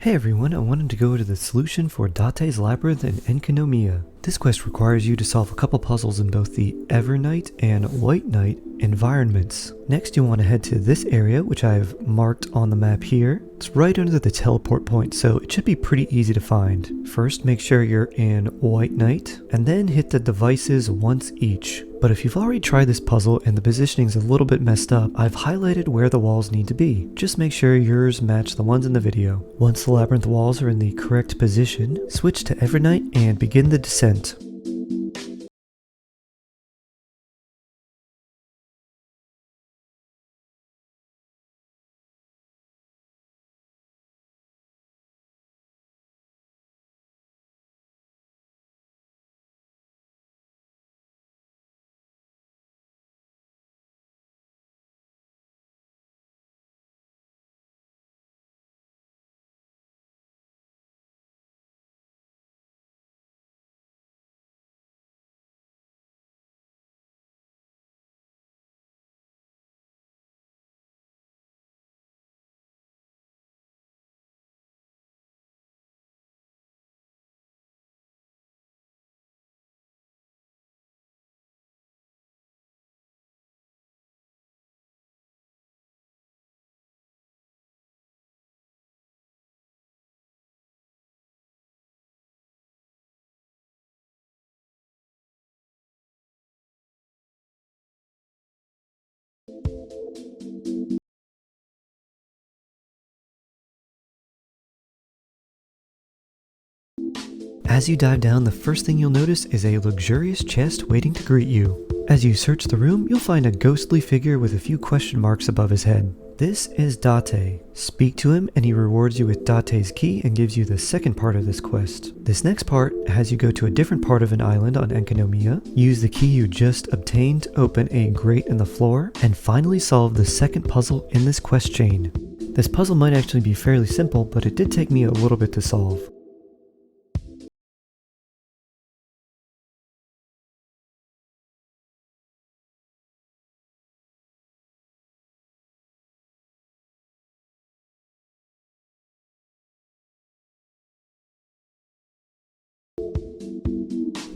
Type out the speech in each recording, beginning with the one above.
Hey everyone, I wanted to go to the solution for Date's Labyrinth in Enkanomiya. This quest requires you to solve a couple puzzles in both the Evernight and White Night environments. Next you want to head to this area, which I've marked on the map here. It's right under the teleport point, so it should be pretty easy to find. First, make sure you're in White Night, and then hit the devices once each. But if you've already tried this puzzle and the positioning's a little bit messed up, I've highlighted where the walls need to be. Just make sure yours match the ones in the video. Once the labyrinth walls are in the correct position, switch to Evernight and begin the descent. As you dive down, the first thing you'll notice is a luxurious chest waiting to greet you. As you search the room, you'll find a ghostly figure with a few question marks above his head. This is Date. Speak to him and he rewards you with Date's key and gives you the second part of this quest. This next part has you go to a different part of an island on Enkanomiya, use the key you just obtained to open a grate in the floor, and finally solve the second puzzle in this quest chain. This puzzle might actually be fairly simple, but it did take me a little bit to solve.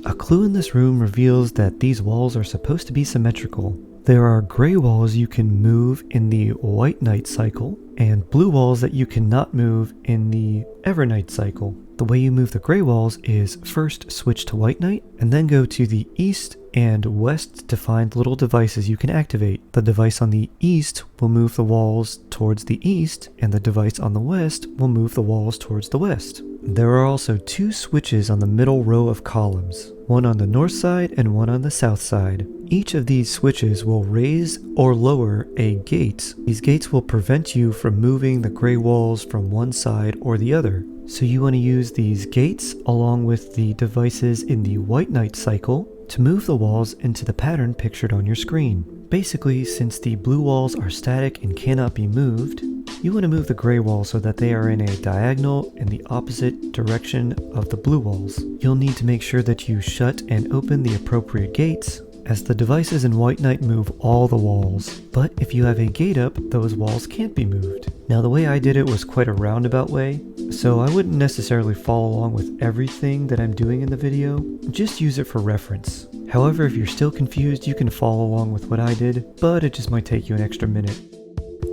A clue in this room reveals that these walls are supposed to be symmetrical. There are gray walls you can move in the White Night cycle, and blue walls that you cannot move in the Evernight cycle. The way you move the gray walls is first switch to White Night, and then go to the east and west to find little devices you can activate. The device on the east will move the walls towards the east, and the device on the west will move the walls towards the west. There are also two switches on the middle row of columns, one on the north side and one on the south side. Each of these switches will raise or lower a gate. These gates will prevent you from moving the gray walls from one side or the other. So you want to use these gates along with the devices in the White Night cycle to move the walls into the pattern pictured on your screen. Basically, since the blue walls are static and cannot be moved, you want to move the gray walls so that they are in a diagonal in the opposite direction of the blue walls. You'll need to make sure that you shut and open the appropriate gates, as the devices in White Night move all the walls, but if you have a gate up, those walls can't be moved. Now the way I did it was quite a roundabout way, so I wouldn't necessarily follow along with everything that I'm doing in the video, just use it for reference. However, if you're still confused, you can follow along with what I did, but it just might take you an extra minute.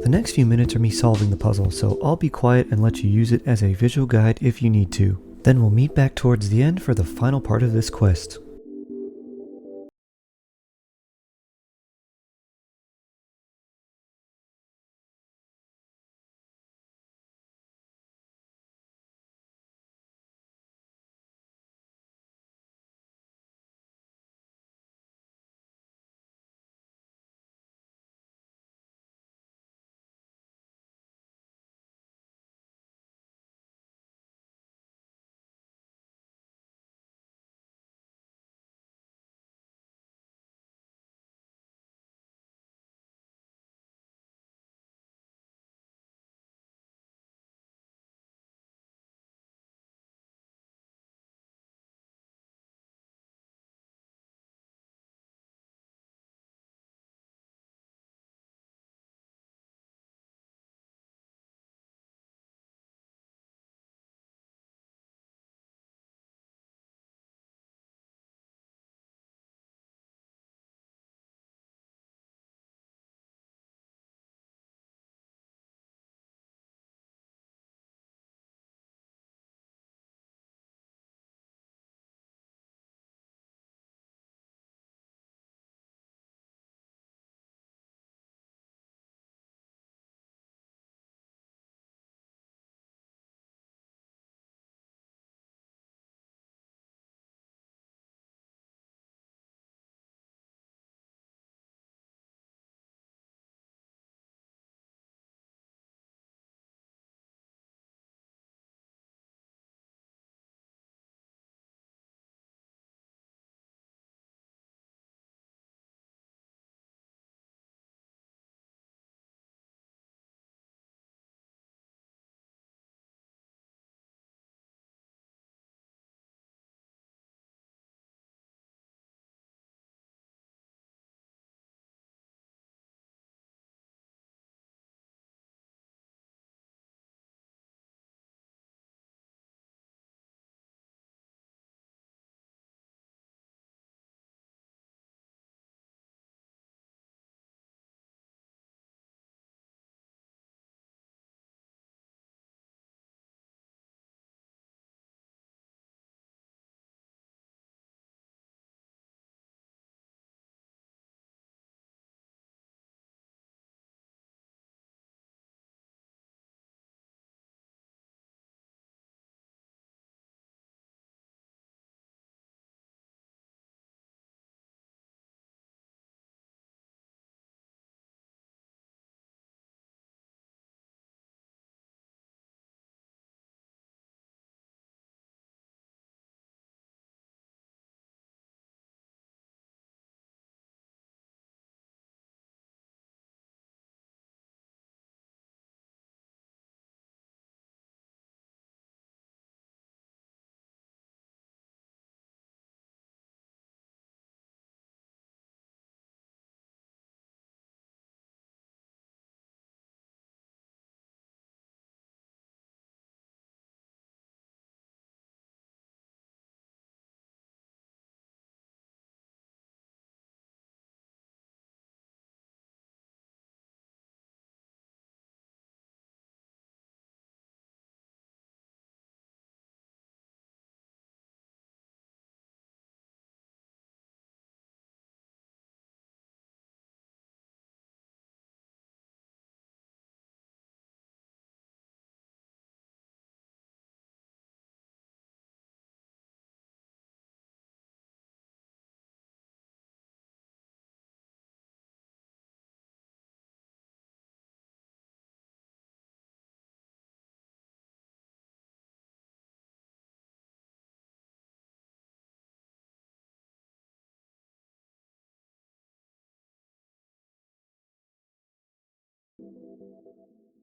The next few minutes are me solving the puzzle, so I'll be quiet and let you use it as a visual guide if you need to. Then we'll meet back towards the end for the final part of this quest.